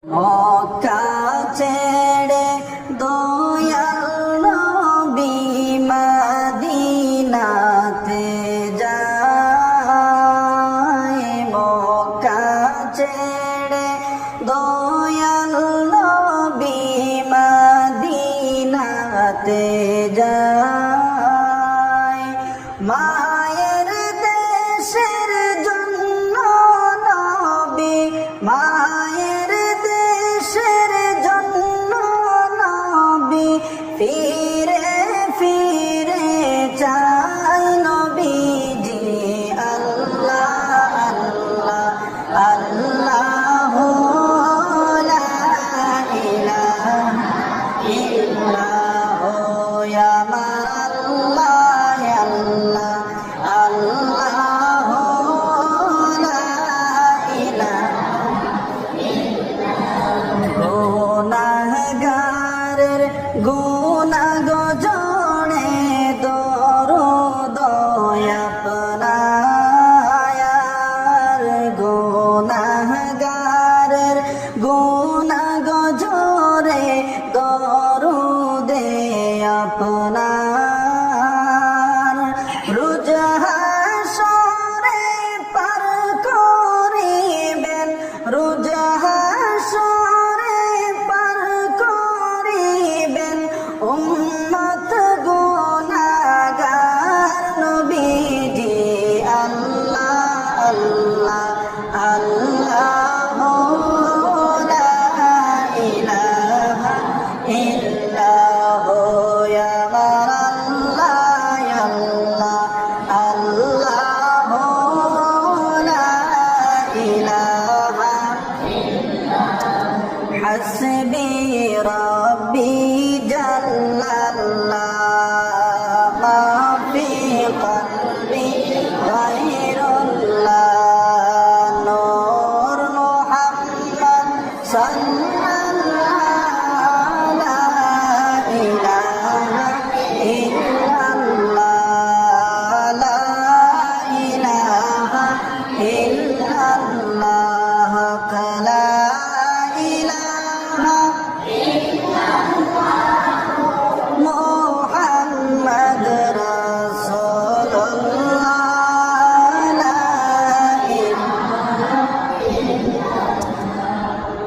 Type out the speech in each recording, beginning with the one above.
মক্কা ছেড়ে দয়াল নবী মদিনাতে যায়। মক্কা ছেড়ে দয়াল নবী মদিনাতে যায়। মায়ের দেশের জন্য নবী, মায়ের দেশের জন্য নবী ফিরে ফিরে চায় নবীজি। আল্লাহ আল্লাহ আল্লাহ লা ইলাহা ইল্লাল্লাহ ইয়া আল্লাহ আল্লাহ আল্লাহ লা ইলাহা গুনাহগারের গুনাহ গজনে দরুদ আপনার। গুনাহগারের গুনাহ গজরে দরুদে আপনার। রোজ হাসরে পার করিবেন, রোজ হাসরে পার করিবেন উম্মত গুনাহগার নবীজি। আল্লাহ আল্লাহ আল্লাহ লা ইলাহা ইল্লাল্লাহ ইয়া আল্লাহ আল্লাহ লা ইলাহা হাসবি রাব্বি জাল্লাল্লাহ মা ফি কলবি গায়রুল্লাহ। নূর মুহাম্মদ সাল্লাল্লাহু লা ইলাহা ইল্লাল্লাহ লা ইলাহা ইল্লাল্লাহ লা ইলাহা মুহাম্মদ রাসূলুল্লাহ লা ইলাহা।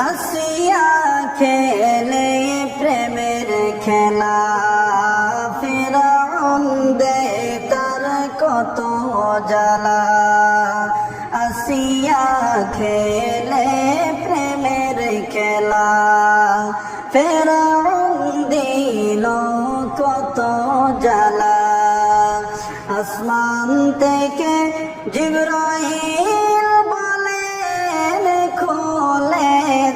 আসিয়া খেলে প্রেমের খেলা, ফিরআউন দে তার কত জ্বালা। আসিয়া খেলে প্রেমের খেলা, ফিরআউন দিল কত জ্বালা। আসমান থেকে জিবরাইল বলেন খুলে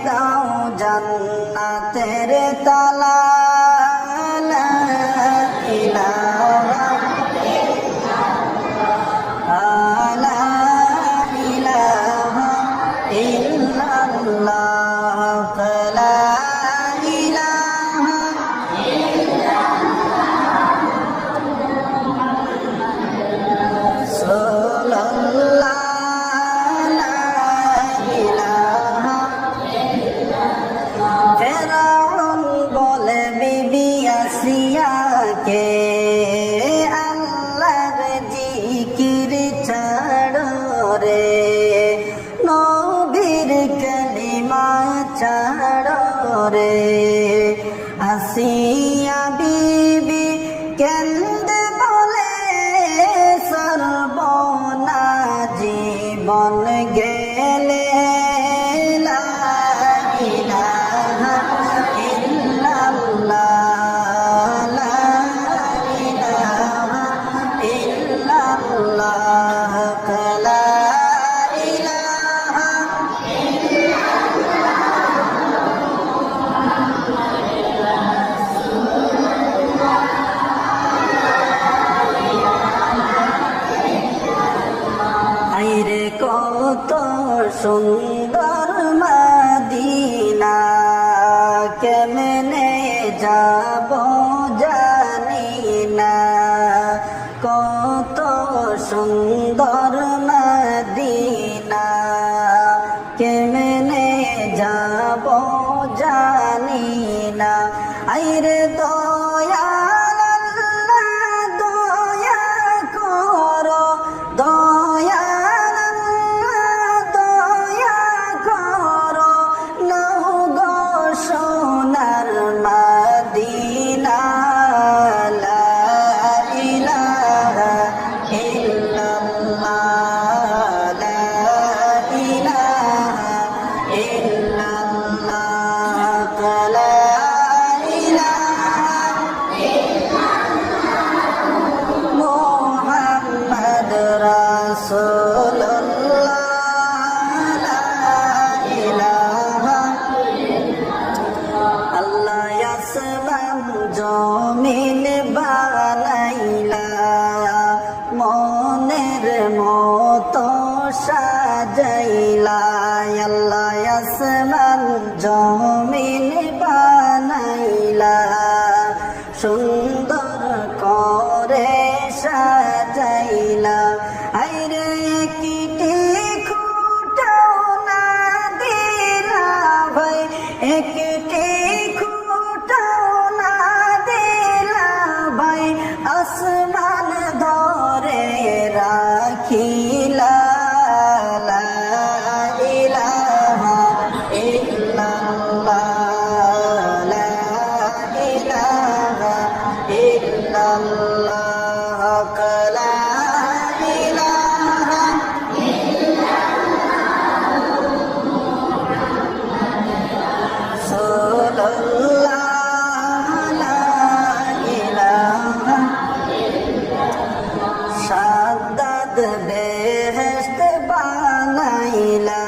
দাও জান্নাতের তালা। লা ইলাহা লা ইলাহা ইল্লাল্লাহ লা ইলাহা রাসূলুল্লাহ লা ইলাহা। ফিরআউন বলে বিবি আসিয়াকে আল্লাহর জিকির ছাড়ো রে, নবীর কালিমা ছাড়ো রে। আসিয়া বিবি কেন্দে বলে সর্বনা জীবন গেলে। লা ইলাহা ইল্লাল্লাহ লা ইলাহা ইল্লাল্লাহ লা ইলাহা। আইরে কত সুন্দর মদিনা, কেমনে যাব জানি না। কত সুন্দর মদিনা, কেমনে যাব জমিন বানাইলা সুন্দর করে সাজাইলা আইরে কিটি খুঁটাও না দিলা ভাই একটি খুঁটাও না দিলা ভাই আসমান ধরে রাখিলা লা ইলাহা ইল্লাল্লাহ লা ইলাহা ইল্লাল্লাহ লা ইলাহা সাল্লাল্লাহ লা ইলাহা সাদ্দাত বেহেশত বানাইলা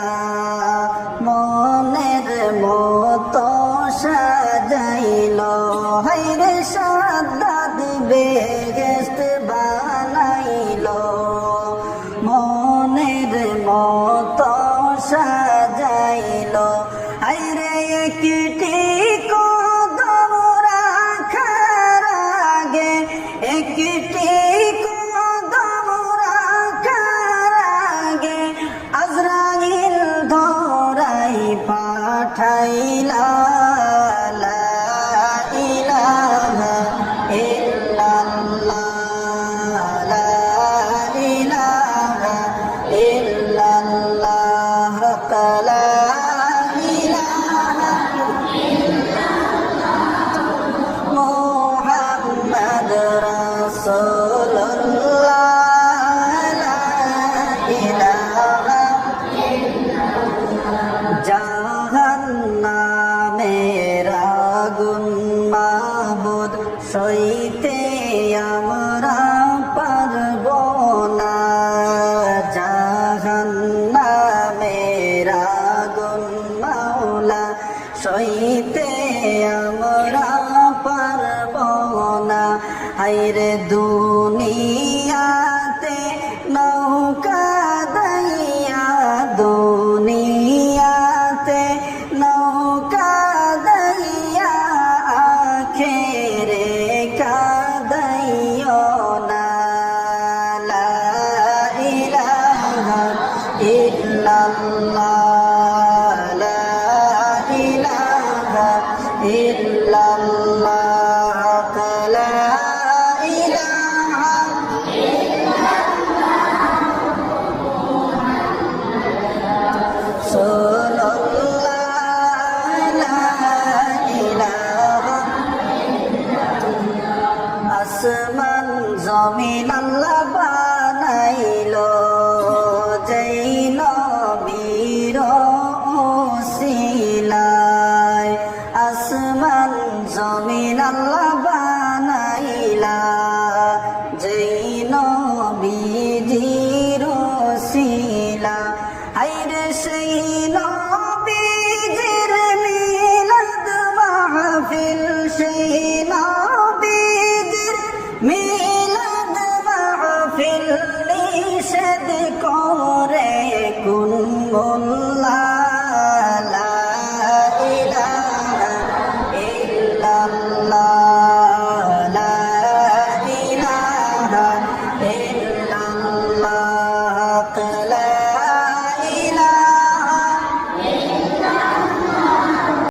মনের মতো সাজাইল হায়রে সাদ্দাত বেহেশত বানাইল মনের মতো সাজাইল হায়রে একটি কদম রাখার আগে একটি কদম রাখার আগে আজরাইল ধরাই পাঠাইলা লা ইলাহা ইল্লাল্লাহ লা ইলাহা ইল্লাল্লাহ লা ইলাহা মুহাম্মদ রাসূলুল্লাহ লা ইলাহা জাহান্নামের আগুন মাবুদ সইতে আমরা পারব না জাহান্নামের আগুন মাওলা সইতে আমরা পারব না হায়রে দুনিয়াতে নৌকা দাইয়া দুনিয়াতে নৌকা দাইয়া আখেরে কাদাইও না লা ইলাহা ইল্লাল্লাহ লা ইলাহা ইল্লাল্লাহ